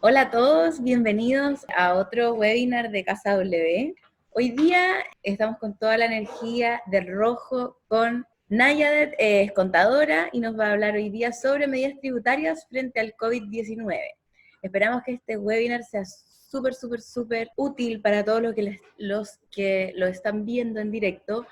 Hola a todos, bienvenidos a otro webinar de Casa W. Hoy día estamos con toda la energía del rojo con Nayadet, es contadora y nos va a hablar hoy día sobre medidas tributarias frente al COVID-19. Esperamos que este webinar sea súper útil para todos los que lo están viendo en directo.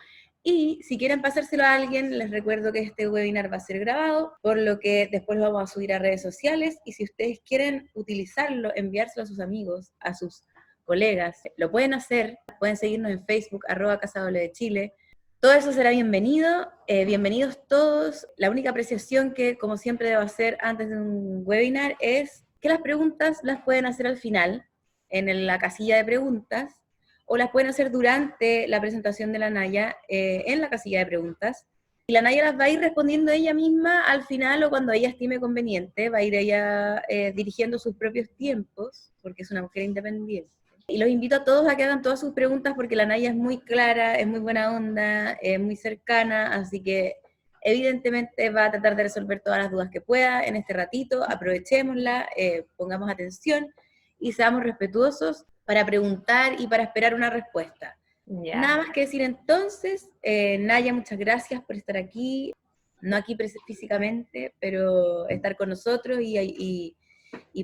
Y si quieren pasárselo a alguien, les recuerdo que este webinar va a ser grabado, por lo que después lo vamos a subir a redes sociales, y si ustedes quieren utilizarlo, enviárselo a sus amigos, a sus colegas, lo pueden hacer, pueden seguirnos en Facebook, @CasaW de Chile. Todo eso será bienvenido, bienvenidos todos. La única apreciación que, como siempre, debo hacer antes de un webinar es que las preguntas las pueden hacer al final, en la casilla de preguntas, o las pueden hacer durante la presentación de la Naya en la casilla de preguntas. Y la Naya las va a ir respondiendo ella misma al final o cuando ella estime conveniente, va a ir ella dirigiendo sus propios tiempos, porque es una mujer independiente. Y los invito a todos a que hagan todas sus preguntas porque la Naya es muy clara, es muy buena onda, es muy cercana, así que evidentemente va a tratar de resolver todas las dudas que pueda en este ratito. Aprovechémosla, pongamos atención y seamos respetuosos para preguntar y para esperar una respuesta. Nada Ya. más que decir entonces, Naya, muchas gracias por estar aquí, no aquí físicamente, pero estar con nosotros y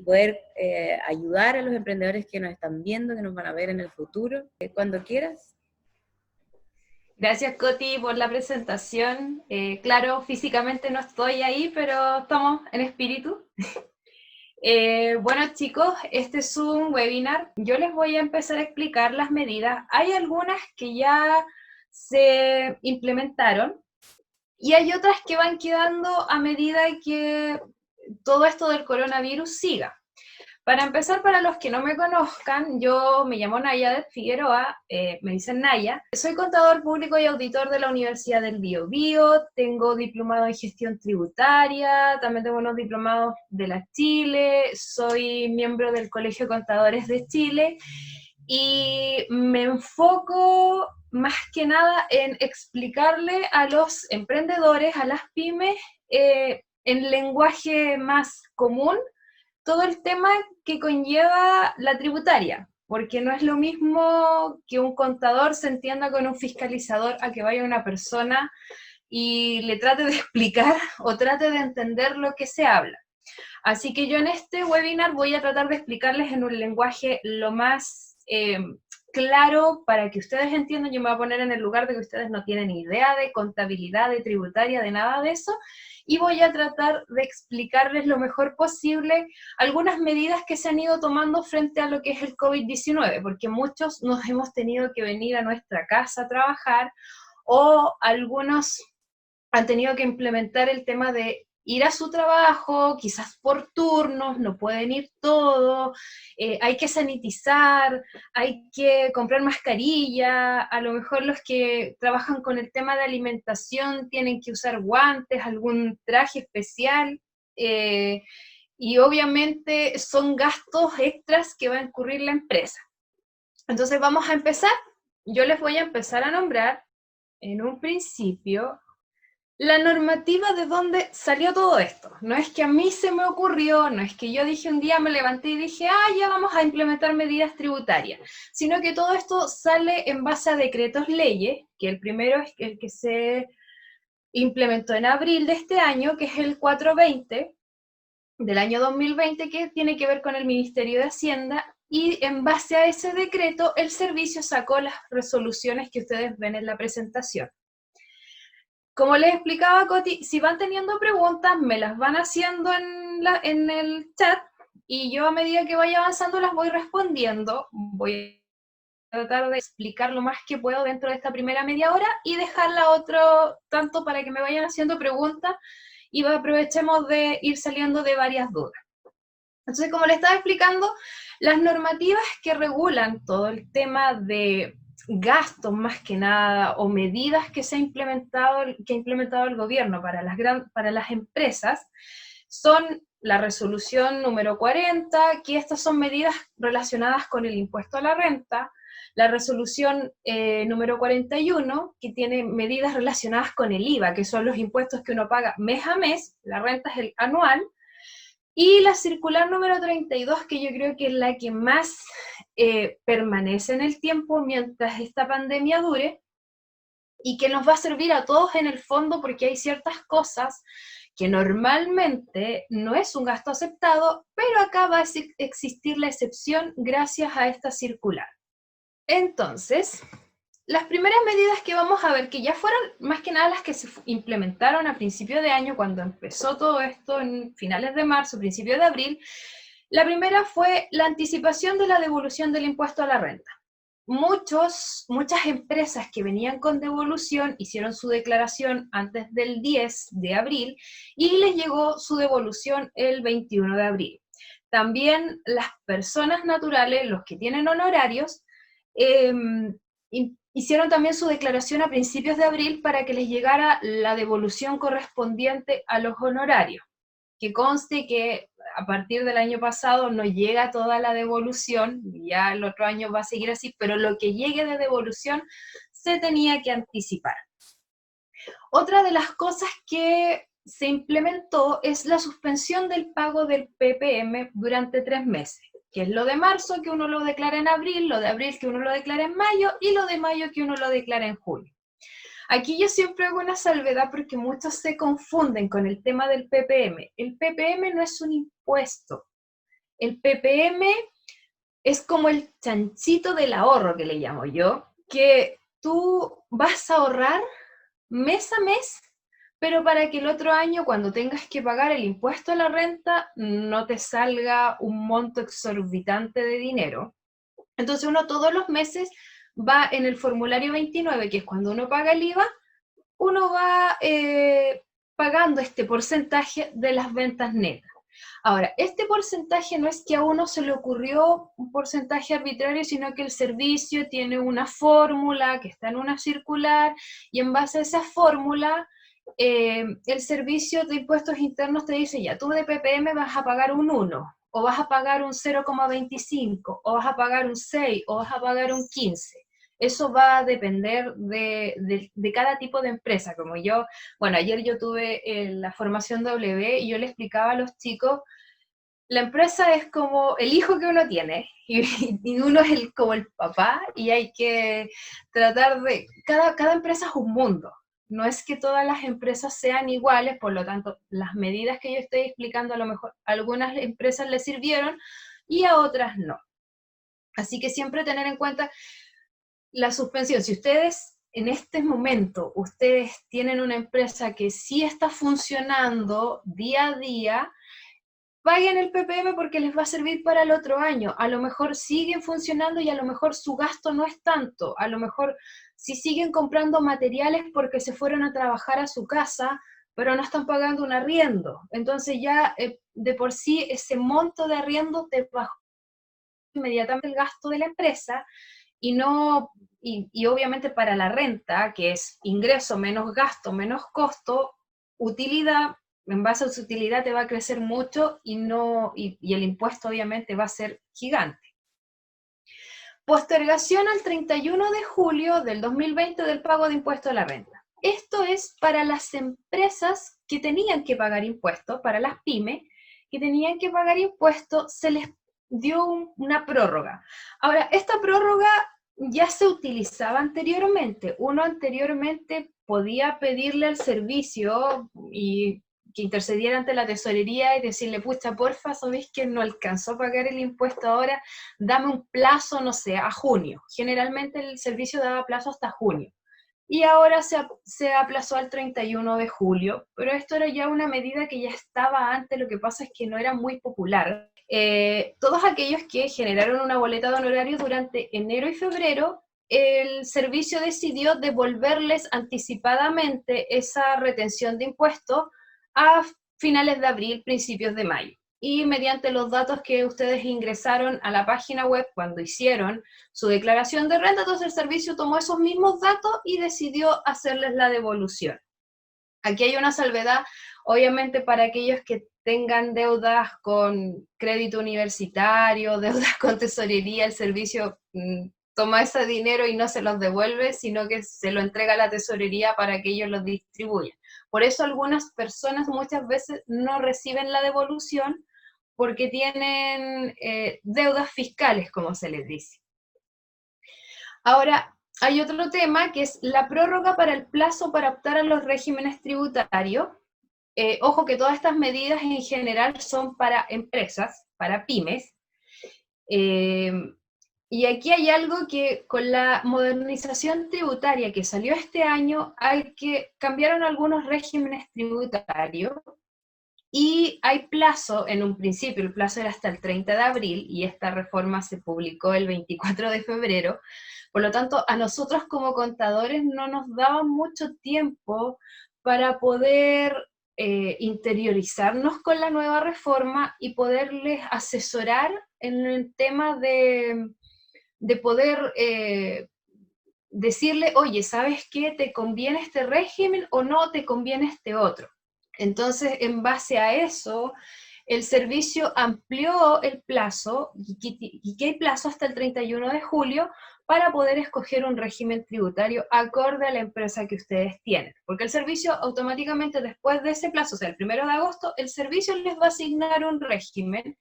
poder ayudar a los emprendedores que nos están viendo, que nos van a ver en el futuro. Cuando quieras. Gracias, Coti, por la presentación. Claro, físicamente no estoy ahí, pero estamos en espíritu. Bueno, chicos, este es un webinar. Yo les voy a empezar a explicar las medidas. Hay algunas que ya se implementaron y hay otras que van quedando a medida que todo esto del coronavirus siga. Para empezar, para los que no me conozcan, yo me llamo Nayadet Figueroa, me dicen Naya. Soy contador público y auditor de la Universidad del Biobío, tengo diplomado en gestión tributaria, también tengo unos diplomados de la Chile, soy miembro del Colegio de Contadores de Chile y me enfoco más que nada en explicarle a los emprendedores, a las pymes, en lenguaje más común, todo el tema que conlleva la tributaria, porque no es lo mismo que un contador se entienda con un fiscalizador a que vaya una persona y le trate de explicar o trate de entender lo que se habla. Así que yo en este webinar voy a tratar de explicarles en un lenguaje lo más claro para que ustedes entiendan. Yo me voy a poner en el lugar de que ustedes no tienen idea de contabilidad, de tributaria, de nada de eso, y voy a tratar de explicarles lo mejor posible algunas medidas que se han ido tomando frente a lo que es el COVID-19, porque muchos nos hemos tenido que venir a nuestra casa a trabajar, o algunos han tenido que implementar el tema de ir a su trabajo, quizás por turnos, no pueden ir todos, hay que sanitizar, hay que comprar mascarilla, a lo mejor los que trabajan con el tema de alimentación tienen que usar guantes, algún traje especial, y obviamente son gastos extras que va a incurrir la empresa. Entonces vamos a empezar. Yo les voy a empezar a nombrar en un principio la normativa de dónde salió todo esto. No es que a mí se me ocurrió, no es que yo dije un día, me levanté y dije, ya vamos a implementar medidas tributarias, sino que todo esto sale en base a decretos leyes, que el primero es el que se implementó en abril de este año, que es el 420 del año 2020, que tiene que ver con el Ministerio de Hacienda, y en base a ese decreto el servicio sacó las resoluciones que ustedes ven en la presentación. Como les explicaba, Coti, si van teniendo preguntas, me las van haciendo en el chat y yo a medida que vaya avanzando las voy respondiendo. Voy a tratar de explicar lo más que puedo dentro de esta primera media hora y dejarla otro tanto para que me vayan haciendo preguntas y aprovechemos de ir saliendo de varias dudas. Entonces, como les estaba explicando, las normativas que regulan todo el tema de gastos más que nada o medidas que ha implementado el gobierno para las empresas son la resolución número 40, que estas son medidas relacionadas con el impuesto a la renta, la resolución número 41, que tiene medidas relacionadas con el IVA, que son los impuestos que uno paga mes a mes, la renta es el anual, Y la circular número 32, que yo creo que es la que más permanece en el tiempo mientras esta pandemia dure, y que nos va a servir a todos en el fondo porque hay ciertas cosas que normalmente no es un gasto aceptado, pero acá va a existir la excepción gracias a esta circular. Entonces, las primeras medidas que vamos a ver, que ya fueron más que nada las que se implementaron a principio de año, cuando empezó todo esto en finales de marzo, principio de abril, la primera fue la anticipación de la devolución del impuesto a la renta. Muchas empresas que venían con devolución hicieron su declaración antes del 10 de abril y les llegó su devolución el 21 de abril. También las personas naturales, los que tienen honorarios, hicieron también su declaración a principios de abril para que les llegara la devolución correspondiente a los honorarios. Que conste que a partir del año pasado no llega toda la devolución, ya el otro año va a seguir así, pero lo que llegue de devolución se tenía que anticipar. Otra de las cosas que se implementó es la suspensión del pago del PPM durante 3 meses, que es lo de marzo que uno lo declara en abril, lo de abril que uno lo declara en mayo y lo de mayo que uno lo declara en julio. Aquí yo siempre hago una salvedad porque muchos se confunden con el tema del PPM. El PPM no es un impuesto. El PPM es como el chanchito del ahorro que le llamo yo, que tú vas a ahorrar mes a mes, pero para que el otro año, cuando tengas que pagar el impuesto a la renta, no te salga un monto exorbitante de dinero. Entonces uno todos los meses va en el formulario 29, que es cuando uno paga el IVA, uno va pagando este porcentaje de las ventas netas. Ahora, este porcentaje no es que a uno se le ocurrió un porcentaje arbitrario, sino que el servicio tiene una fórmula que está en una circular, y en base a esa fórmula, el servicio de impuestos internos te dice, ya, tú de PPM vas a pagar un 1, o vas a pagar un 0,25, o vas a pagar un 6, o vas a pagar un 15. Eso va a depender de cada tipo de empresa. Como yo, bueno, ayer yo tuve la formación W y yo le explicaba a los chicos, la empresa es como el hijo que uno tiene y uno es como el papá, y hay que tratar de, cada empresa es un mundo. No es que todas las empresas sean iguales, por lo tanto, las medidas que yo estoy explicando a lo mejor a algunas empresas les sirvieron y a otras no. Así que siempre tener en cuenta la suspensión. Si ustedes en este momento, ustedes tienen una empresa que sí está funcionando día a día, paguen el PPM porque les va a servir para el otro año. A lo mejor siguen funcionando y a lo mejor su gasto no es tanto. A lo mejor si siguen comprando materiales porque se fueron a trabajar a su casa, pero no están pagando un arriendo. Entonces ya de por sí ese monto de arriendo te bajó inmediatamente el gasto de la empresa, y no, y obviamente para la renta, que es ingreso menos gasto menos costo, utilidad, en base a su utilidad te va a crecer mucho y el impuesto obviamente va a ser gigante. Postergación al 31 de julio del 2020 del pago de impuesto a la renta. Esto es para las empresas que tenían que pagar impuestos, para las pymes que tenían que pagar impuestos, se les dio una prórroga. Ahora, esta prórroga ya se utilizaba anteriormente. Uno anteriormente podía pedirle al servicio y que intercediera ante la tesorería y decirle, pucha, porfa, ¿sabéis que no alcanzó a pagar el impuesto ahora? Dame un plazo, no sé, a junio. Generalmente el servicio daba plazo hasta junio. Y ahora se aplazó al 31 de julio, pero esto era ya una medida que ya estaba antes, lo que pasa es que no era muy popular. Todos aquellos que generaron una boleta de honorarios durante enero y febrero, el servicio decidió devolverles anticipadamente esa retención de impuestos a finales de abril, principios de mayo. Y mediante los datos que ustedes ingresaron a la página web cuando hicieron su declaración de renta, entonces el servicio tomó esos mismos datos y decidió hacerles la devolución. Aquí hay una salvedad, obviamente, para aquellos que tengan deudas con crédito universitario, deudas con tesorería, el servicio toma ese dinero y no se los devuelve, sino que se lo entrega a la tesorería para que ellos los distribuyan. Por eso algunas personas muchas veces no reciben la devolución, porque tienen deudas fiscales, como se les dice. Ahora, hay otro tema que es la prórroga para el plazo para optar a los regímenes tributarios. Ojo que todas estas medidas en general son para empresas, para pymes. Y aquí hay algo que con la modernización tributaria que salió este año, cambiaron algunos regímenes tributarios y hay plazo, en un principio el plazo era hasta el 30 de abril y esta reforma se publicó el 24 de febrero, por lo tanto a nosotros como contadores no nos daba mucho tiempo para poder interiorizarnos con la nueva reforma y poderles asesorar en el tema de poder decirle, oye, ¿sabes qué? ¿Te conviene este régimen o no te conviene este otro? Entonces, en base a eso, el servicio amplió el plazo, y que hay plazo hasta el 31 de julio, para poder escoger un régimen tributario acorde a la empresa que ustedes tienen. Porque el servicio automáticamente después de ese plazo, o sea, el 1 de agosto, el servicio les va a asignar un régimen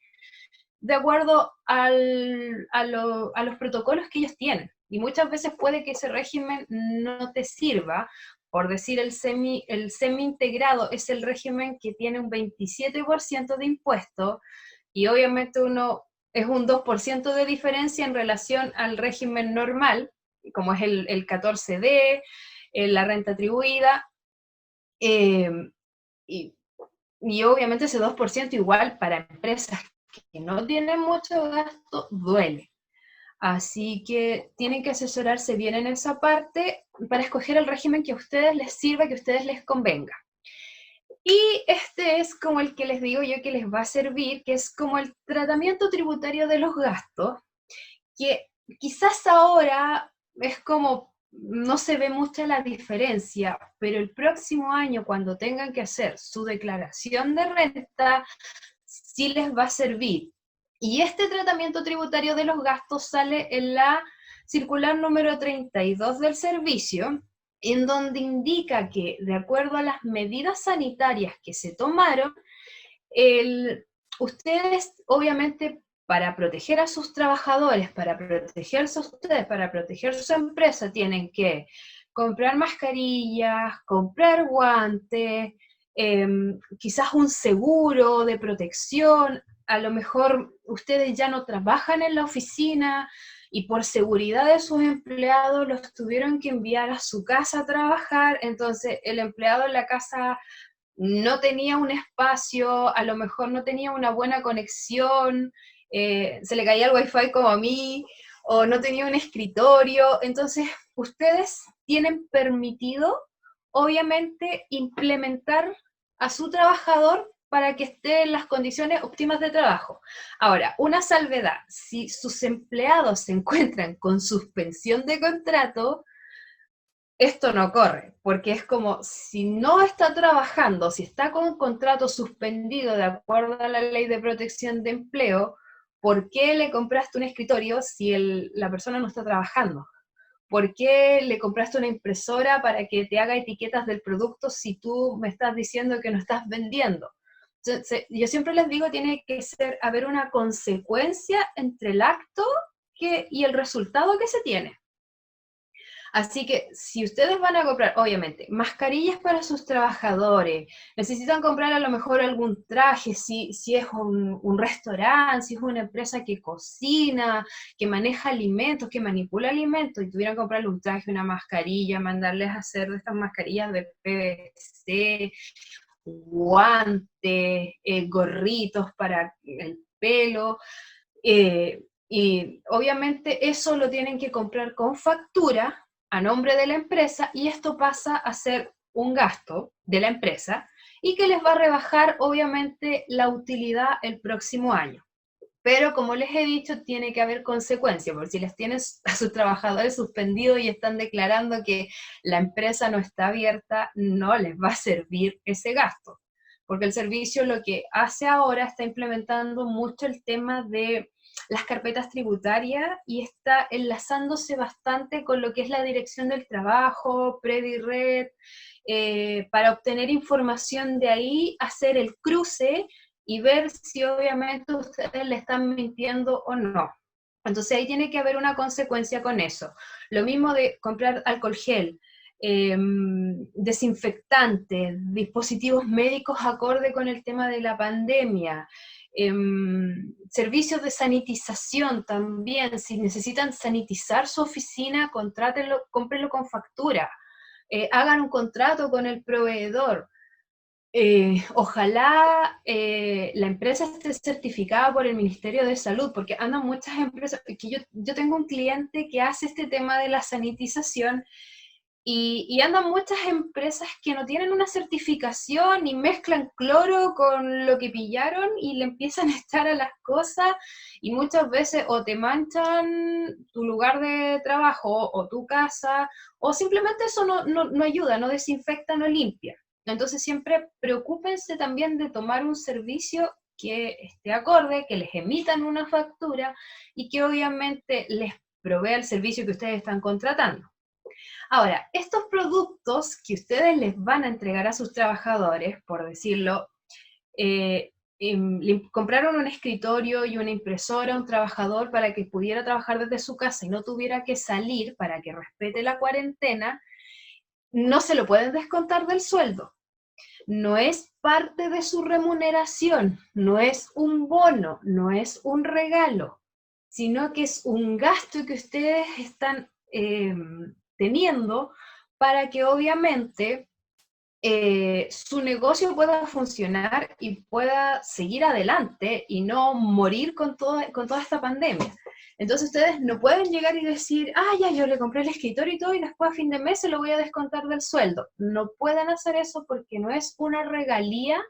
de acuerdo a los protocolos que ellos tienen. Y muchas veces puede que ese régimen no te sirva. Por decir, el semi-integrado es el régimen que tiene un 27% de impuesto y obviamente uno es un 2% de diferencia en relación al régimen normal, como es el 14D, la renta atribuida, y obviamente ese 2% igual para empresas que no tienen mucho gasto duele. Así que tienen que asesorarse bien en esa parte para escoger el régimen que a ustedes les sirva, que a ustedes les convenga. Y este es como el que les digo yo que les va a servir, que es como el tratamiento tributario de los gastos, que quizás ahora es como, no se ve mucha la diferencia, pero el próximo año cuando tengan que hacer su declaración de renta, sí les va a servir. Y este tratamiento tributario de los gastos sale en la circular número 32 del servicio, en donde indica que, de acuerdo a las medidas sanitarias que se tomaron, ustedes, obviamente, para proteger a sus trabajadores, para protegerse a ustedes, para proteger su empresa, tienen que comprar mascarillas, comprar guantes, quizás un seguro de protección. A lo mejor ustedes ya no trabajan en la oficina y por seguridad de sus empleados los tuvieron que enviar a su casa a trabajar, entonces el empleado en la casa no tenía un espacio, a lo mejor no tenía una buena conexión, se le caía el wifi como a mí, o no tenía un escritorio. Entonces ustedes tienen permitido, obviamente, implementar a su trabajador para que esté en las condiciones óptimas de trabajo. Ahora, una salvedad: si sus empleados se encuentran con suspensión de contrato, esto no corre, porque es como, si no está trabajando, si está con un contrato suspendido de acuerdo a la ley de protección de empleo, ¿por qué le compraste un escritorio si la persona no está trabajando? ¿Por qué le compraste una impresora para que te haga etiquetas del producto si tú me estás diciendo que no estás vendiendo? Entonces, yo siempre les digo, tiene que haber una consecuencia entre el acto y el resultado que se tiene. Así que si ustedes van a comprar, obviamente, mascarillas para sus trabajadores, necesitan comprar a lo mejor algún traje, si es un restaurante, si es una empresa que cocina, que maneja alimentos, que manipula alimentos, y tuvieran que comprarle un traje, una mascarilla, mandarles a hacer de estas mascarillas de PVC, guantes, gorritos para el pelo, y obviamente eso lo tienen que comprar con factura a nombre de la empresa, y esto pasa a ser un gasto de la empresa y que les va a rebajar obviamente la utilidad el próximo año. Pero como les he dicho, tiene que haber consecuencias, porque si les tienen a sus trabajadores suspendidos y están declarando que la empresa no está abierta, no les va a servir ese gasto. Porque el servicio lo que hace ahora está implementando mucho el tema de las carpetas tributarias y está enlazándose bastante con lo que es la Dirección del Trabajo, Predired, para obtener información de ahí, hacer el cruce y ver si obviamente ustedes le están mintiendo o no. Entonces ahí tiene que haber una consecuencia con eso. Lo mismo de comprar alcohol gel, desinfectantes, dispositivos médicos acorde con el tema de la pandemia, servicios de sanitización también. Si necesitan sanitizar su oficina, contrátenlo, cómprenlo con factura, hagan un contrato con el proveedor. Ojalá la empresa esté certificada por el Ministerio de Salud, porque andan muchas empresas, que yo tengo un cliente que hace este tema de la sanitización y andan muchas empresas que no tienen una certificación y mezclan cloro con lo que pillaron y le empiezan a echar a las cosas y muchas veces o te manchan tu lugar de trabajo o tu casa o simplemente eso no ayuda, no desinfecta, no limpia. Entonces siempre preocúpense también de tomar un servicio que esté acorde, que les emitan una factura y que obviamente les provea el servicio que ustedes están contratando. Ahora, estos productos que ustedes les van a entregar a sus trabajadores, por decirlo, le compraron un escritorio y una impresora a un trabajador para que pudiera trabajar desde su casa y no tuviera que salir para que respete la cuarentena, no se lo pueden descontar del sueldo. No es parte de su remuneración, no es un bono, no es un regalo, sino que es un gasto que ustedes están teniendo para que obviamente su negocio pueda funcionar y pueda seguir adelante y no morir con toda esta pandemia. Entonces ustedes no pueden llegar y decir, ya yo le compré el escritorio y todo y después a fin de mes se lo voy a descontar del sueldo. No pueden hacer eso porque no es una regalía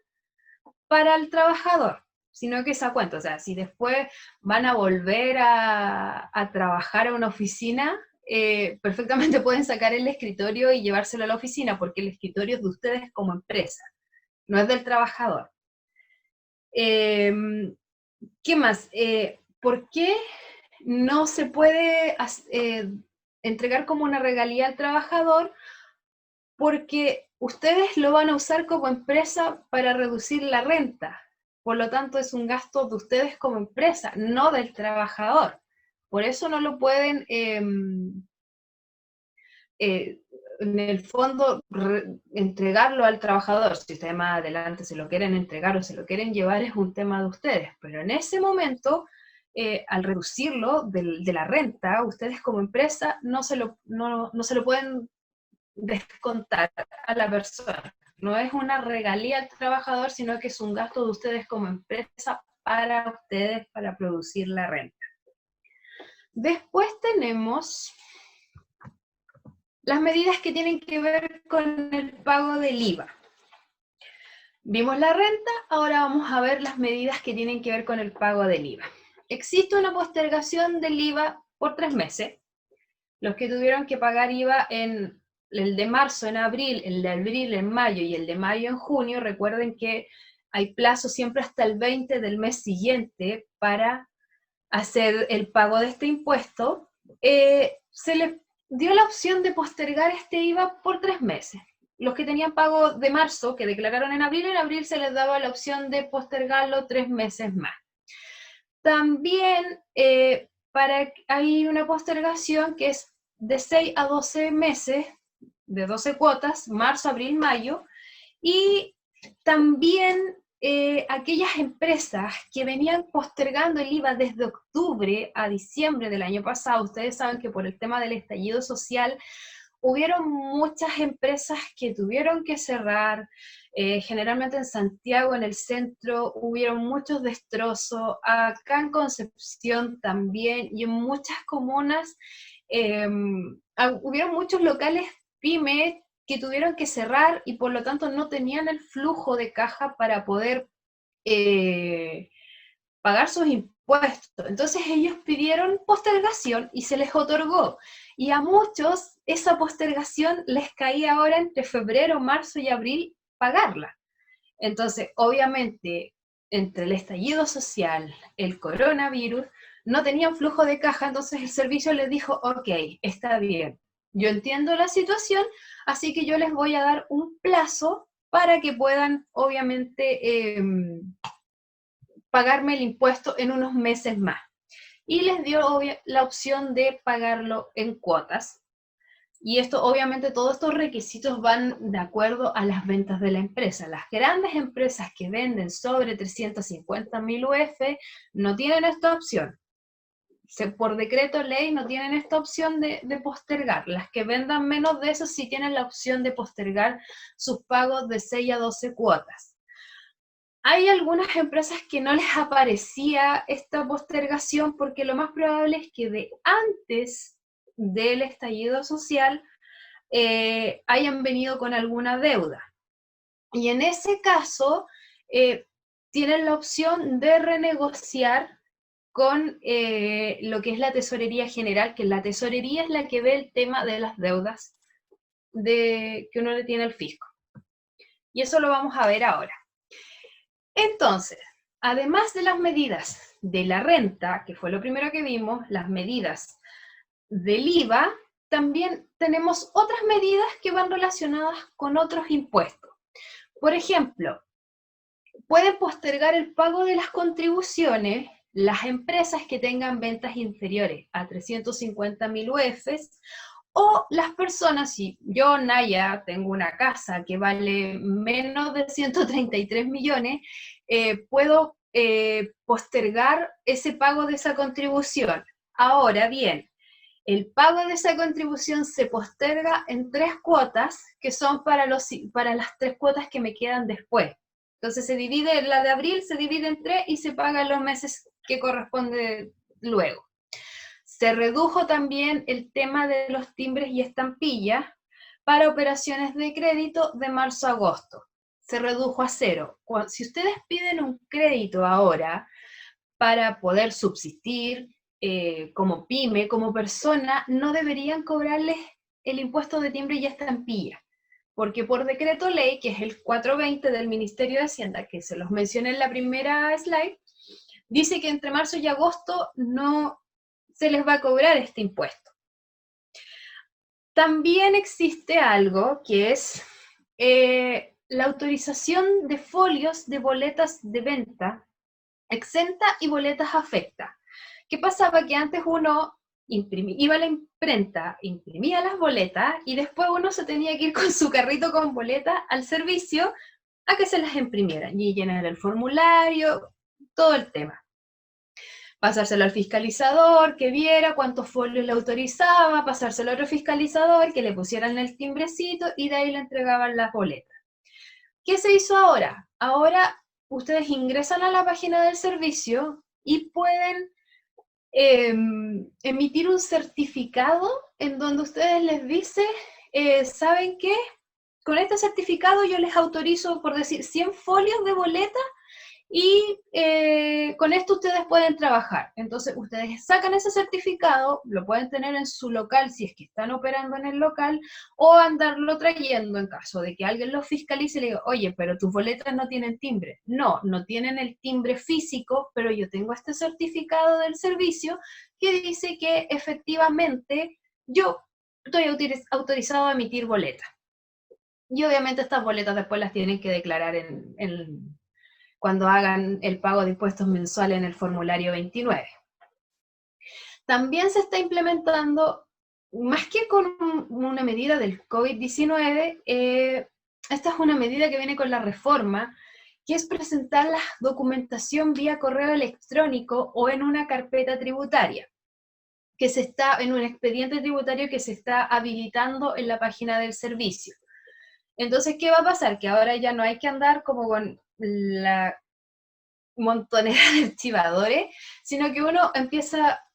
para el trabajador, sino que esa cuenta, o sea, si después van a volver a trabajar a una oficina, perfectamente pueden sacar el escritorio y llevárselo a la oficina, porque el escritorio es de ustedes como empresa, no es del trabajador. ¿Qué más? ¿Por qué no se puede entregar como una regalía al trabajador? Porque ustedes lo van a usar como empresa para reducir la renta. Por lo tanto, es un gasto de ustedes como empresa, no del trabajador. Por eso no lo pueden, en el fondo, entregarlo al trabajador. Si ustedes más adelante se lo quieren entregar o se lo quieren llevar, es un tema de ustedes. Pero en ese momento, al reducirlo de la renta, ustedes como empresa no se lo pueden descontar a la persona. No es una regalía al trabajador, sino que es un gasto de ustedes como empresa para ustedes, para producir la renta. Después tenemos las medidas que tienen que ver con el pago del IVA. Vimos la renta, ahora vamos a ver las medidas que tienen que ver con el pago del IVA. Existe una postergación del IVA por 3 meses. Los que tuvieron que pagar IVA en el de marzo en abril, el de abril en mayo y el de mayo en junio, recuerden que hay plazo siempre hasta el 20 del mes siguiente para hacer el pago de este impuesto. Se les dio la opción de postergar este IVA por 3 meses. Los que tenían pago de marzo, que declararon en abril se les daba la opción de postergarlo 3 meses más. También hay una postergación que es de 6 a 12 meses, de 12 cuotas, marzo, abril, mayo, y también aquellas empresas que venían postergando el IVA desde octubre a diciembre del año pasado. Ustedes saben que por el tema del estallido social hubieron muchas empresas que tuvieron que cerrar. Generalmente en Santiago, en el centro, hubieron muchos destrozos, acá en Concepción también, y en muchas comunas hubieron muchos locales pyme que tuvieron que cerrar y por lo tanto no tenían el flujo de caja para poder pagar sus impuestos. Entonces ellos pidieron postergación y se les otorgó. Y a muchos esa postergación les caía ahora entre febrero, marzo y abril pagarla. Entonces, obviamente, entre el estallido social, el coronavirus, no tenían flujo de caja, entonces el servicio les dijo, ok, está bien, yo entiendo la situación, así que yo les voy a dar un plazo para que puedan, obviamente, pagarme el impuesto en unos meses más. Y les dio la opción de pagarlo en cuotas. Y esto, obviamente, todos estos requisitos van de acuerdo a las ventas de la empresa. Las grandes empresas que venden sobre 350.000 UF no tienen esta opción. Por decreto ley no tienen esta opción de postergar. Las que vendan menos de eso sí tienen la opción de postergar sus pagos de 6 a 12 cuotas. Hay algunas empresas que no les aparecía esta postergación porque lo más probable es que de antes del estallido social hayan venido con alguna deuda. Y en ese caso tienen la opción de renegociar con lo que es la Tesorería General, que la Tesorería es la que ve el tema de las deudas que uno le tiene al fisco. Y eso lo vamos a ver ahora. Entonces, además de las medidas de la renta, que fue lo primero que vimos, las medidas del IVA, también tenemos otras medidas que van relacionadas con otros impuestos. Por ejemplo, pueden postergar el pago de las contribuciones las empresas que tengan ventas inferiores a 350.000 UFs, o las personas, si yo, Naya, tengo una casa que vale menos de 133 millones, puedo postergar ese pago de esa contribución. Ahora bien, el pago de esa contribución se posterga en 3 cuotas, que son para las 3 cuotas que me quedan después. Entonces se divide, la de abril se divide en 3 y se paga los meses que corresponde luego. Se redujo también el tema de los timbres y estampillas para operaciones de crédito de marzo a agosto. Se redujo a 0. Si ustedes piden un crédito ahora para poder subsistir como pyme, como persona, no deberían cobrarles el impuesto de timbre y estampilla, porque por decreto ley, que es el 420 del Ministerio de Hacienda, que se los mencioné en la primera slide, dice que entre marzo y agosto no se les va a cobrar este impuesto. También existe algo que es la autorización de folios de boletas de venta exenta y boletas afecta. ¿Qué pasaba? Que antes uno iba a la imprenta, imprimía las boletas y después uno se tenía que ir con su carrito con boletas al servicio a que se las imprimieran y llenar el formulario, todo el tema. Pasárselo al fiscalizador, que viera cuántos folios le autorizaba, pasárselo a otro fiscalizador, que le pusieran el timbrecito y de ahí le entregaban las boletas. ¿Qué se hizo ahora? Ahora ustedes ingresan a la página del servicio y pueden emitir un certificado en donde ustedes les dicen, ¿saben qué? Con este certificado yo les autorizo, por decir, 100 folios de boleta y con esto ustedes pueden trabajar. Entonces ustedes sacan ese certificado, lo pueden tener en su local si es que están operando en el local, o andarlo trayendo en caso de que alguien lo fiscalice y le diga, oye, pero tus boletas no tienen timbre. No, no tienen el timbre físico, pero yo tengo este certificado del servicio que dice que efectivamente yo estoy autorizado a emitir boletas. Y obviamente estas boletas después las tienen que declarar cuando hagan el pago de impuestos mensuales en el formulario 29. También se está implementando, más que con una medida del COVID-19, esta es una medida que viene con la reforma, que es presentar la documentación vía correo electrónico o en una carpeta tributaria, que se está en un expediente tributario que se está habilitando en la página del servicio. Entonces, ¿qué va a pasar? Que ahora ya no hay que andar como con la montonera de archivadores, sino que uno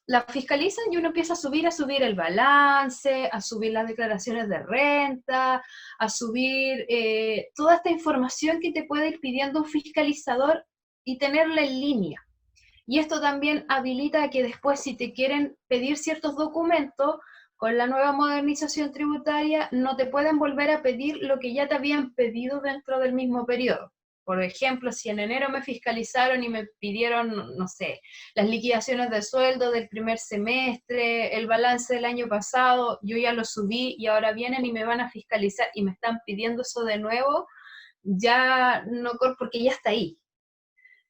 la fiscalizan y uno empieza a subir el balance, a subir las declaraciones de renta, a subir toda esta información que te puede ir pidiendo un fiscalizador y tenerla en línea. Y esto también habilita que después, si te quieren pedir ciertos documentos, con la nueva modernización tributaria no te pueden volver a pedir lo que ya te habían pedido dentro del mismo periodo. Por ejemplo, si en enero me fiscalizaron y me pidieron, no sé, las liquidaciones de sueldo del primer semestre, el balance del año pasado, yo ya lo subí y ahora vienen y me van a fiscalizar y me están pidiendo eso de nuevo, ya no, porque ya está ahí.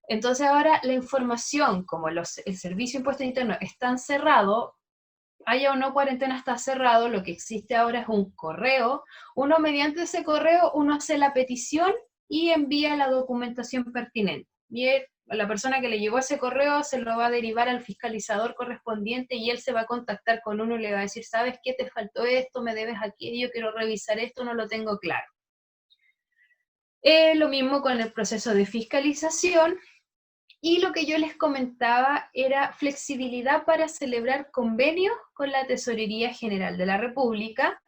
Entonces ahora la información, como el Servicio de Impuestos Internos están cerrado, haya o no cuarentena está cerrado, lo que existe ahora es un correo. Uno mediante ese correo, uno hace la petición y envía la documentación pertinente. Y la persona que le llegó ese correo se lo va a derivar al fiscalizador correspondiente y él se va a contactar con uno y le va a decir, ¿sabes qué? Te faltó esto, me debes aquello, quiero revisar esto, no lo tengo claro. Lo mismo con el proceso de fiscalización. Y lo que yo les comentaba era flexibilidad para celebrar convenios con la Tesorería General de la República.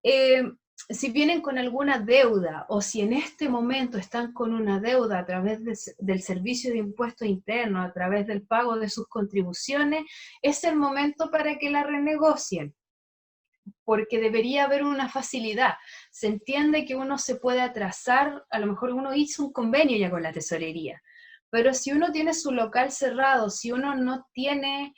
Si vienen con alguna deuda o si en este momento están con una deuda a través del Servicio de Impuestos Internos, a través del pago de sus contribuciones, es el momento para que la renegocien, porque debería haber una facilidad. Se entiende que uno se puede atrasar, a lo mejor uno hizo un convenio ya con la tesorería, pero si uno tiene su local cerrado, si uno no tiene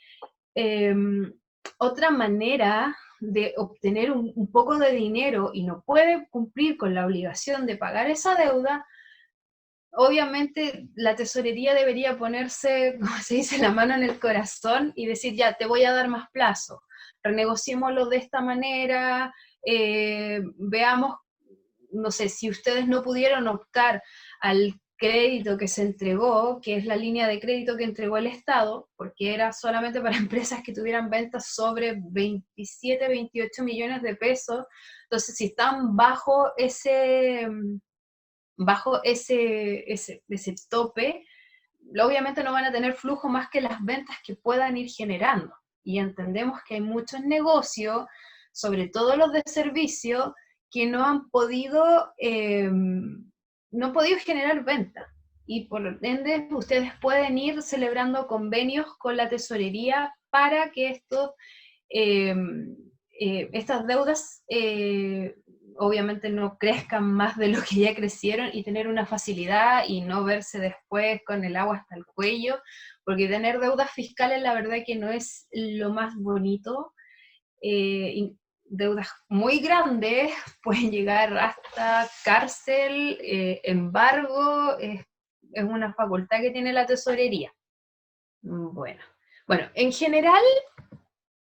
otra manera de obtener un poco de dinero y no puede cumplir con la obligación de pagar esa deuda, obviamente la tesorería debería ponerse, como se dice, la mano en el corazón y decir, ya, te voy a dar más plazo, renegociémoslo de esta manera, veamos, no sé, si ustedes no pudieron optar al crédito que se entregó, que es la línea de crédito que entregó el Estado, porque era solamente para empresas que tuvieran ventas sobre 27, 28 millones de pesos, entonces si están bajo ese tope, obviamente no van a tener flujo más que las ventas que puedan ir generando. Y entendemos que hay muchos negocios, sobre todo los de servicio, que no han podido generar ventas. Y por ende, ustedes pueden ir celebrando convenios con la tesorería para que estas deudas obviamente no crezcan más de lo que ya crecieron y tener una facilidad y no verse después con el agua hasta el cuello, porque tener deudas fiscales la verdad que no es lo más bonito. Deudas muy grandes pueden llegar hasta cárcel, embargo, es una facultad que tiene la tesorería. Bueno, en general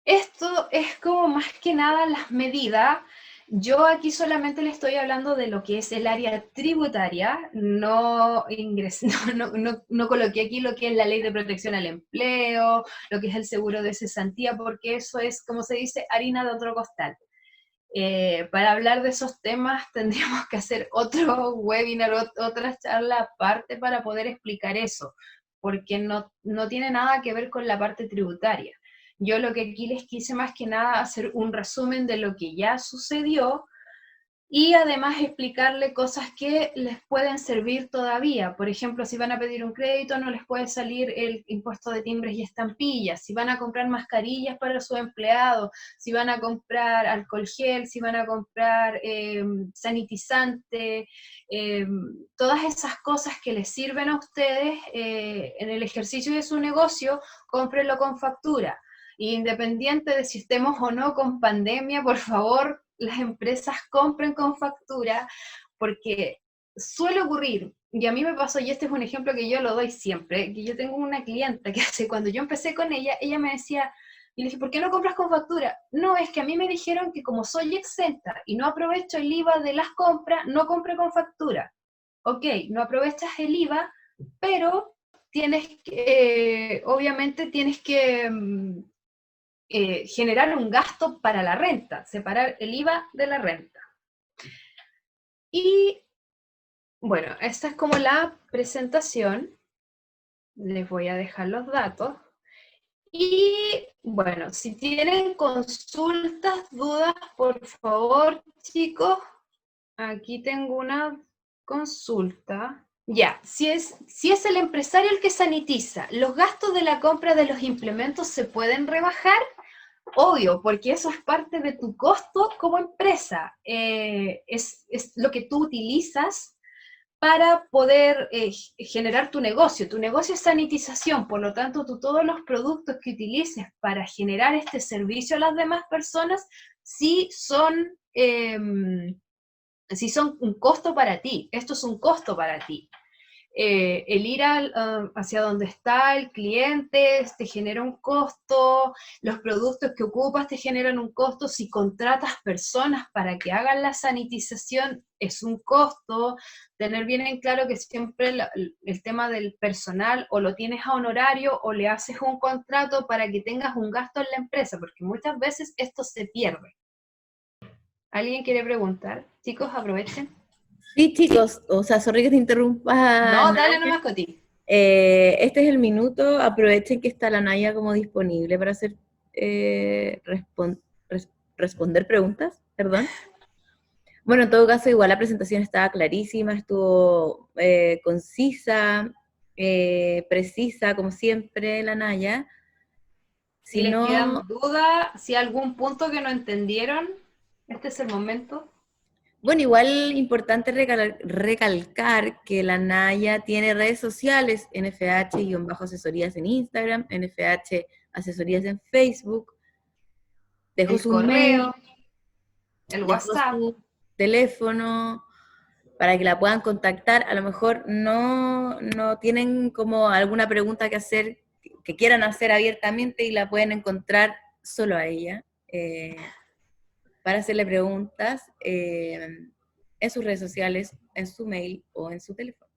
esto es como más que nada las medidas. Yo aquí solamente le estoy hablando de lo que es el área tributaria, no coloqué aquí lo que es la ley de protección al empleo, lo que es el seguro de cesantía, porque eso es, como se dice, harina de otro costal. Para hablar de esos temas tendríamos que hacer otro webinar, otra charla aparte para poder explicar eso, porque no tiene nada que ver con la parte tributaria. Yo lo que aquí les quise más que nada hacer un resumen de lo que ya sucedió y además explicarle cosas que les pueden servir todavía. Por ejemplo, si van a pedir un crédito, no les puede salir el impuesto de timbres y estampillas. Si van a comprar mascarillas para sus empleados, si van a comprar alcohol gel, si van a comprar sanitizante, todas esas cosas que les sirven a ustedes en el ejercicio de su negocio, cómprenlo con factura. Y independiente de si estemos o no con pandemia, por favor, las empresas compren con factura, porque suele ocurrir, y a mí me pasó, y este es un ejemplo que yo lo doy siempre, que yo tengo una clienta que cuando yo empecé con ella me decía, y le dije, ¿por qué no compras con factura? No, es que a mí me dijeron que como soy exenta y no aprovecho el IVA de las compras, no compre con factura. Ok, no aprovechas el IVA, pero obviamente tienes que generar un gasto para la renta, separar el IVA de la renta. Y bueno, esta es como la presentación. Les voy a dejar los datos. Y bueno, si tienen consultas, dudas, por favor, chicos, aquí tengo una consulta. Ya, si es el empresario el que sanitiza, ¿los gastos de la compra de los implementos se pueden rebajar? Obvio, porque eso es parte de tu costo como empresa. Es lo que tú utilizas para poder generar tu negocio. Tu negocio es sanitización, por lo tanto, todos los productos que utilices para generar este servicio a las demás personas sí son un costo para ti. Esto es un costo para ti. el ir hacia donde está el cliente te genera un costo, los productos que ocupas te generan un costo, si contratas personas para que hagan la sanitización es un costo, tener bien en claro que siempre el tema del personal o lo tienes a honorario o le haces un contrato para que tengas un gasto en la empresa, porque muchas veces esto se pierde. ¿Alguien quiere preguntar? Chicos, aprovechen. Sí, chicos, o sea, sorry que te interrumpa, No, dale Naya. nomás, Coti. Este es el minuto, aprovechen que está la Naya como disponible para hacer responder preguntas, perdón. Bueno, en todo caso, igual la presentación estaba clarísima, estuvo concisa, precisa, como siempre, la Naya. Si Si les no, quedan dudas, si hay algún punto que no entendieron, este es el momento. bueno, igual importante recalcar que la Naya tiene redes sociales, NFH-asesorías en Instagram, NFH asesorías en Facebook, dejó El su mail, correo, el dejó WhatsApp. su teléfono para que la puedan contactar. A lo mejor no tienen como alguna pregunta que hacer, que quieran hacer abiertamente y la pueden encontrar solo a ella. Para hacerle preguntas en sus redes sociales, en su mail o en su teléfono.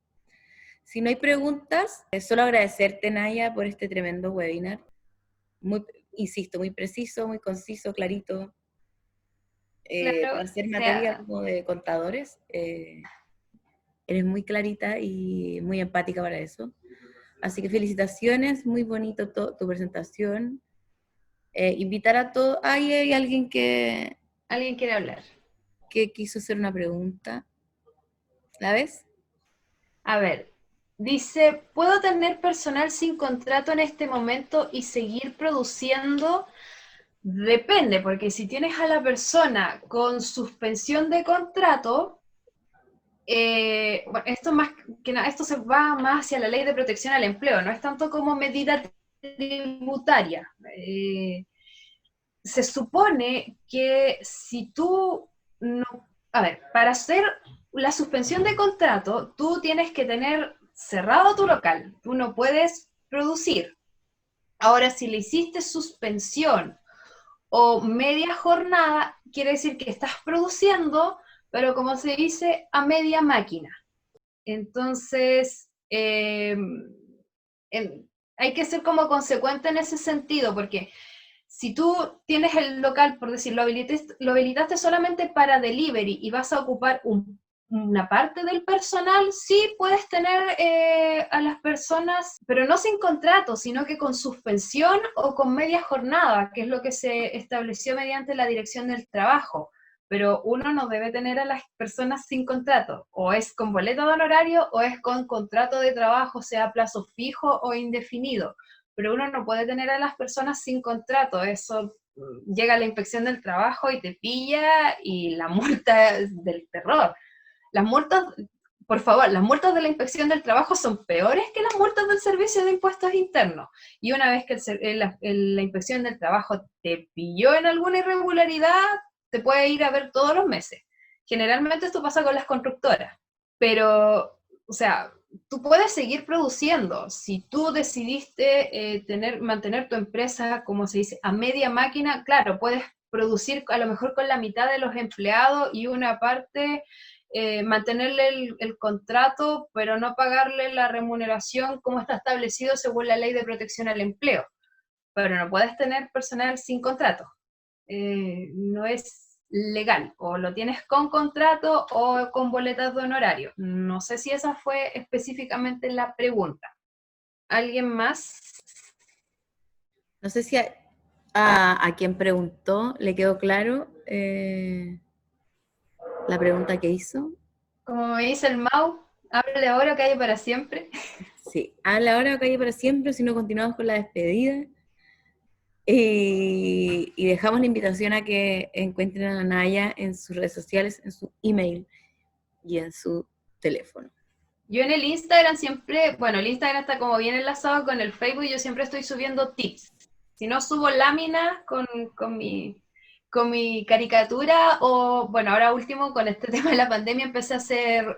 Si no hay preguntas, solo agradecerte, Naya, por este tremendo webinar. Muy, insisto, muy preciso, muy conciso, clarito, Claro, para hacer o materia sea, como de contadores. Eres muy clarita y muy empática para eso. Así que felicitaciones, muy bonito tu presentación. Invitar a todos. Hay alguien alguien quiere hablar. que quiso hacer una pregunta. ¿La ves? A ver, dice, ¿puedo tener personal sin contrato en este momento y seguir produciendo? Depende, porque si tienes a la persona con suspensión de contrato, bueno, esto más que nada, esto se va más hacia la ley de protección al empleo, no es tanto como medida tributaria. Se supone que si tú no, a ver, para hacer la suspensión de contrato, tú tienes que tener cerrado tu local, tú no puedes producir. Ahora, si le hiciste suspensión o media jornada, quiere decir que estás produciendo, pero como se dice, a media máquina. Entonces, hay que ser como consecuente en ese sentido, porque si tú tienes el local, por decir, lo habilitaste solamente para delivery y vas a ocupar una parte del personal, sí puedes tener a las personas, pero no sin contrato, sino que con suspensión o con media jornada, que es lo que se estableció mediante la Dirección del Trabajo. Pero uno no debe tener a las personas sin contrato, o es con boleto de honorario o es con contrato de trabajo, sea a plazo fijo o indefinido, pero uno no puede tener a las personas sin contrato, eso llega a la inspección del trabajo y te pilla y la multa es del terror. Las multas, por favor, las multas de la inspección del trabajo son peores que las multas del servicio de impuestos internos. Y una vez que la inspección del trabajo te pilló en alguna irregularidad, te puede ir a ver todos los meses. Generalmente esto pasa con las constructoras, pero, o sea, tú puedes seguir produciendo. Si tú decidiste mantener tu empresa, como se dice, a media máquina, claro, puedes producir a lo mejor con la mitad de los empleados y una parte mantenerle el contrato, pero no pagarle la remuneración como está establecido según la ley de protección al empleo. Pero no puedes tener personal sin contrato. No es legal, o lo tienes con contrato o con boletas de honorario. No sé si esa fue específicamente la pregunta. ¿Alguien más? No sé si a quien preguntó le quedó claro la pregunta que hizo. Como me dice el Mau, háblale ahora o calle para siempre. Sí, habla ahora o calle para siempre, si no continuamos con la despedida. Y dejamos la invitación a que encuentren a Naya en sus redes sociales, en su email y en su teléfono. Yo en el Instagram siempre, bueno, el Instagram está como bien enlazado con el Facebook, yo siempre estoy subiendo tips. Si no subo láminas con mi caricatura o, bueno, ahora último con este tema de la pandemia empecé a hacer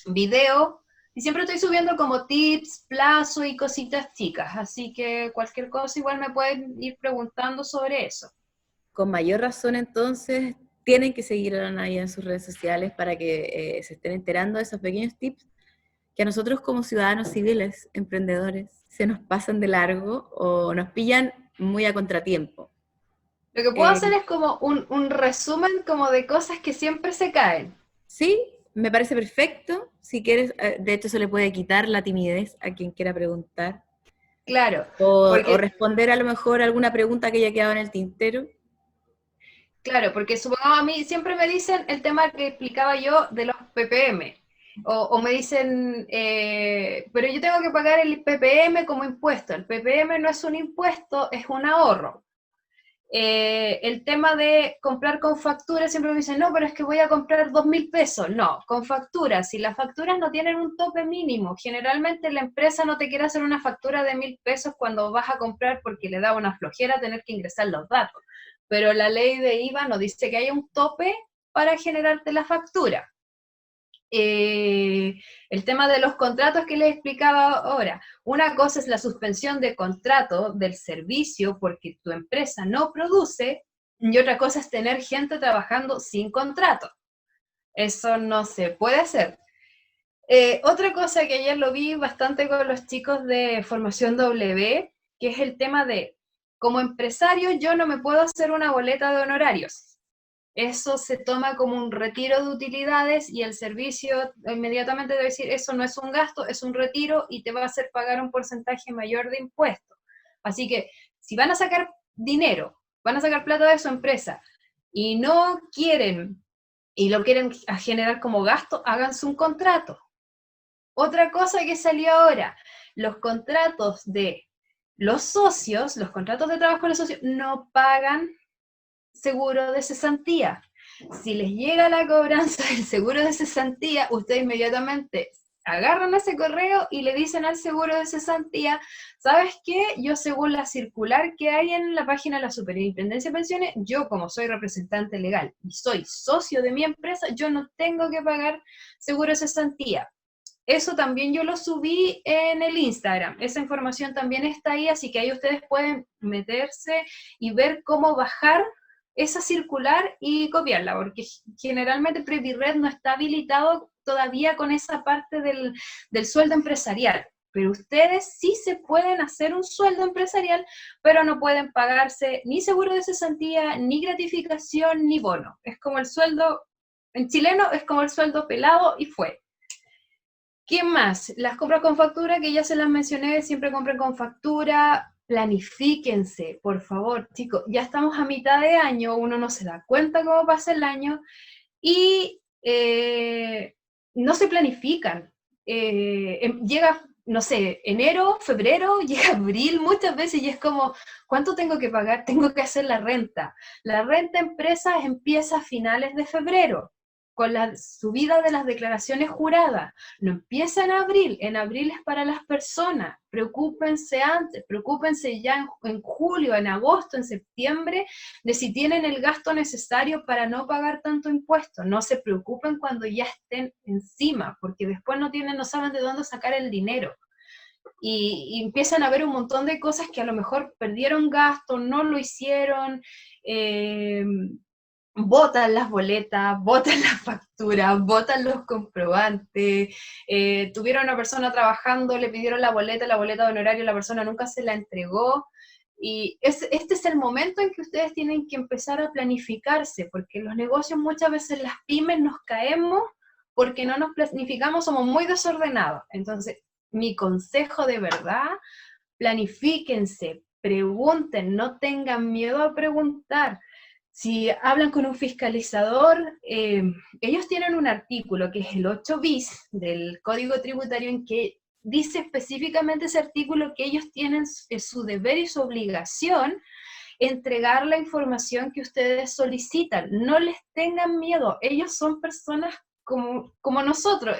video, y siempre estoy subiendo como tips, plazo y cositas chicas, así que cualquier cosa igual me pueden ir preguntando sobre eso. Con mayor razón, entonces, tienen que seguir a la Naya en sus redes sociales para que se estén enterando de esos pequeños tips que a nosotros como ciudadanos civiles, emprendedores, se nos pasan de largo o nos pillan muy a contratiempo. Lo que puedo Eh, hacer es como un resumen como de cosas que siempre se caen. sí, me parece perfecto. Si quieres, de hecho, se le puede quitar la timidez a quien quiera preguntar Claro, o porque responder a lo mejor alguna pregunta que haya quedado en el tintero. Claro, porque supongamos a mí siempre me dicen el tema que explicaba yo de los ppm, o me dicen, pero yo tengo que pagar el ppm como impuesto. El ppm no es un impuesto, es un ahorro. El tema de comprar con factura, siempre me dicen, no, pero es que voy a comprar 2.000 pesos. No, con factura. Si las facturas no tienen un tope mínimo, generalmente la empresa no te quiere hacer una factura de 1.000 pesos cuando vas a comprar porque le da una flojera tener que ingresar los datos. Pero la ley de IVA no dice que haya un tope para generarte la factura. El tema de los contratos que les explicaba ahora. Una cosa es la suspensión de contrato del servicio porque tu empresa no produce, y otra cosa es tener gente trabajando sin contrato. Eso no se puede hacer. Otra cosa que ayer lo vi bastante con los chicos de Formación W, que es el tema de, como empresario, yo no me puedo hacer una boleta de honorarios. Eso se toma como un retiro de utilidades y el servicio inmediatamente debe decir, eso no es un gasto, es un retiro y te va a hacer pagar un porcentaje mayor de impuestos. Así que si van a sacar dinero, van a sacar plata de su empresa y no quieren y lo quieren generar como gasto, háganse un contrato. Otra cosa que salió ahora, los contratos de los socios, los contratos de trabajo de los socios no pagan seguro de cesantía. Si les llega la cobranza del seguro de cesantía, ustedes inmediatamente agarran ese correo y le dicen al seguro de cesantía, ¿sabes qué? Yo según la circular que hay en la página de la Superintendencia de Pensiones, yo como soy representante legal y soy socio de mi empresa, yo no tengo que pagar seguro de cesantía. Eso también yo lo subí en el Instagram, esa información también está ahí, así que ahí ustedes pueden meterse y ver cómo bajar esa circular y copiarla, porque generalmente Previred no está habilitado todavía con esa parte del sueldo empresarial, pero ustedes sí se pueden hacer un sueldo empresarial, pero no pueden pagarse ni seguro de cesantía, ni gratificación, ni bono. Es como el sueldo, en chileno es como el sueldo pelado y fue. ¿Qué más? Las compras con factura, que ya se las mencioné, siempre compren con factura, planifíquense, por favor, chicos, ya estamos a mitad de año, uno no se da cuenta cómo pasa el año y no se planifican. Llega, no sé, enero, febrero, llega abril muchas veces y es como, ¿cuánto tengo que pagar? Tengo que hacer la renta. La renta empresas empieza a finales de febrero con la subida de las declaraciones juradas. No empieza en abril es para las personas, preocúpense antes, preocúpense ya en julio, en agosto, en septiembre, de si tienen el gasto necesario para no pagar tanto impuesto. No se preocupen cuando ya estén encima, porque después no saben de dónde sacar el dinero. Y empiezan a ver un montón de cosas que a lo mejor perdieron gasto, no lo hicieron, botan las boletas, botan las facturas, botan los comprobantes, tuvieron a una persona trabajando, le pidieron la boleta de honorario, la persona nunca se la entregó, y este es el momento en que ustedes tienen que empezar a planificarse, porque los negocios muchas veces, las pymes, nos caemos porque no nos planificamos, somos muy desordenados. Entonces, mi consejo de verdad, planifíquense, pregunten, no tengan miedo a preguntar. Si hablan con un fiscalizador, ellos tienen un artículo que es el 8 bis del Código Tributario en que dice específicamente ese artículo que ellos tienen su deber y su obligación entregar la información que ustedes solicitan. No les tengan miedo, ellos son personas como nosotros,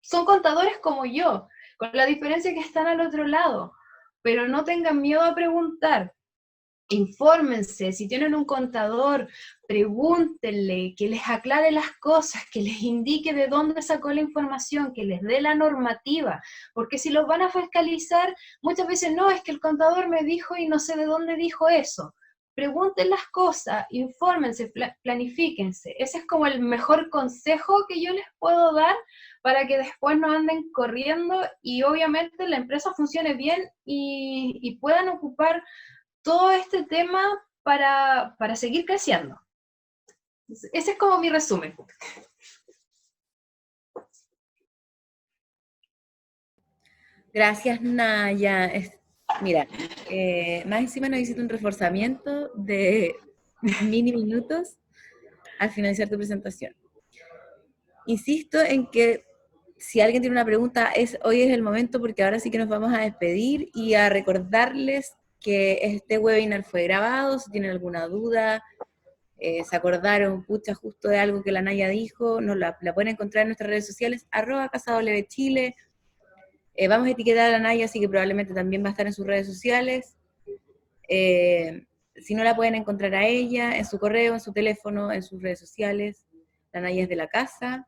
son contadores como yo, con la diferencia que están al otro lado, pero no tengan miedo a preguntar. infórmense, si tienen un contador, pregúntenle, que les aclare las cosas, que les indique de dónde sacó la información, que les dé la normativa, porque si los van a fiscalizar, muchas veces no, es que el contador me dijo y no sé de dónde dijo eso. Pregunten las cosas, infórmense, planifíquense. Ese es como el mejor consejo que yo les puedo dar para que después no anden corriendo y obviamente la empresa funcione bien y puedan ocupar todo este tema para seguir creciendo. Ese es como mi resumen. Gracias, Naya. Mira, más encima nos hiciste un reforzamiento de mini minutos al finalizar tu presentación. Insisto en que si alguien tiene una pregunta, hoy es el momento, porque ahora sí que nos vamos a despedir y a recordarles que este webinar fue grabado. Si tienen alguna duda, se acordaron, pucha, justo de algo que la Naya dijo, la pueden encontrar en nuestras redes sociales, @CasaWChile. Vamos a etiquetar a la Naya, así que probablemente también va a estar en sus redes sociales. Si no, la pueden encontrar a ella en su correo, en su teléfono, en sus redes sociales. La Naya es de la casa.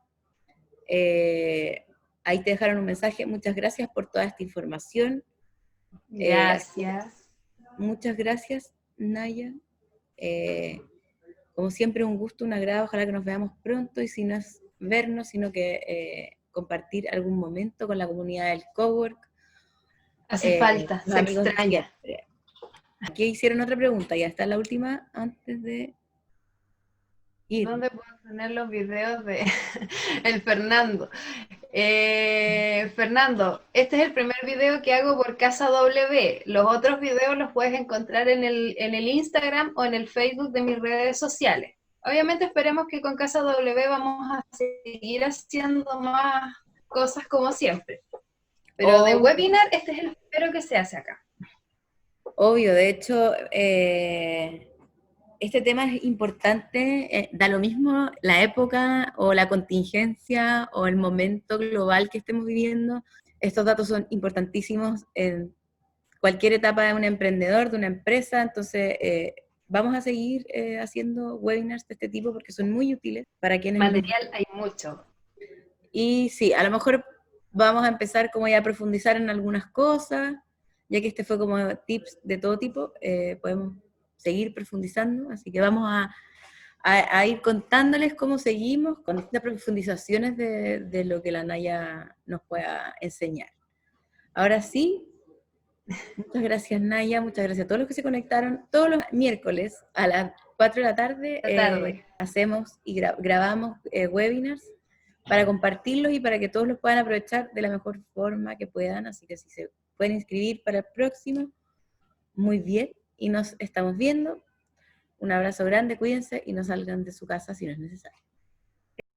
Ahí te dejaron un mensaje. Muchas gracias por toda esta información. Gracias. Muchas gracias, Naya. Como siempre, un gusto, un agrado. Ojalá que nos veamos pronto, y si no es vernos, sino que compartir algún momento con la comunidad del cowork. Hace falta, Los se amigos de extraña. siempre. Aquí hicieron otra pregunta, ya está la última antes de ir. ¿Dónde puedo tener los videos de el Fernando? Fernando, este es el primer video que hago por Casa W. Los otros videos los puedes encontrar en el Instagram o en el Facebook de mis redes sociales. Obviamente esperemos que con Casa W vamos a seguir haciendo más cosas como siempre. Pero de webinar, este es el primero que se hace acá. Obvio, de hecho, este tema es importante, da lo mismo la época o la contingencia o el momento global que estemos viviendo. Estos datos son importantísimos en cualquier etapa de un emprendedor, de una empresa. Entonces vamos a seguir haciendo webinars de este tipo porque son muy útiles para quienes... Material hay mucho. Y sí, a lo mejor vamos a empezar como ya a profundizar en algunas cosas, ya que este fue como tips de todo tipo. Podemos seguir profundizando, así que vamos a ir contándoles cómo seguimos con estas profundizaciones de lo que la Naya nos pueda enseñar. Ahora sí, muchas gracias, Naya, muchas gracias a todos los que se conectaron. Todos los miércoles a las 4 de la tarde hacemos y grabamos webinars para compartirlos y para que todos los puedan aprovechar de la mejor forma que puedan. Así que si se pueden inscribir para el próximo, muy bien, y nos estamos viendo. Un abrazo grande, cuídense y no salgan de su casa si no es necesario.